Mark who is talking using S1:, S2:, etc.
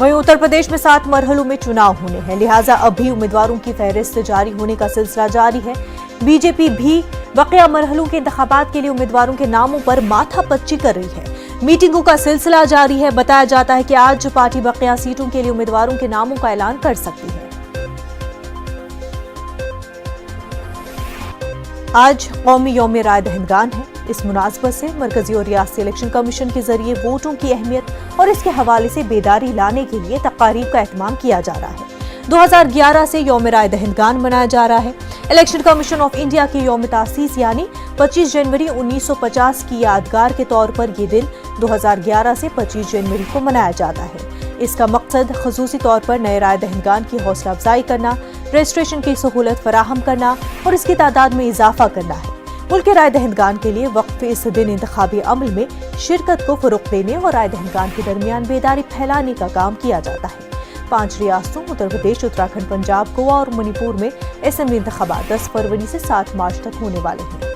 S1: वहीं उत्तर प्रदेश में 7 मरहलों में चुनाव होने हैं, लिहाजा अभी उम्मीदवारों की फहरिस्त जारी होने का सिलसिला जारी है। बीजेपी भी बकिया मरहलों के इंतखाबात के लिए उम्मीदवारों के नामों पर माथापच्ची कर रही है। मीटिंगों का सिलसिला जारी है। बताया जाता है कि आज पार्टी बकिया सीटों के लिए उम्मीदवारों के नामों का ऐलान कर सकती है। आज कौमी यौम राय दहिंदगान है। इस मुनासबत से मरकजी और रियासती इलेक्शन कमीशन के जरिए वोटों की अहमियत और इसके हवाले से बेदारी लाने के लिए तकारीब का एहतमाम किया जा रहा है। 2011 से यौम राय दहिंदगान मनाया जा रहा है। इलेक्शन कमीशन ऑफ इंडिया की यौम तासीस यानी 25 जनवरी 1950 की यादगार के तौर पर यह दिन 2011 से 25 जनवरी को मनाया जाता है। इसका मकसद खसूसी तौर पर नए राय दहिंदगान की हौसला अफजाई करना, रजिस्ट्रेशन की सहूलत फराहम करना और इसकी तादाद में इजाफा करना है। मुल्क के राय दहिंदगान के लिए वक्फ इस दिन इंतखाबी अमल में शिरकत को फरोग देने और राय दहिंदगान के दरमियान बेदारी फैलाने का काम किया जाता है। 5 रियासतों उत्तर प्रदेश, उत्तराखंड, पंजाब, गोवा और मणिपुर में असेंबली इंतखाबात 10 फरवरी से 7 मार्च तक होने वाले हैं।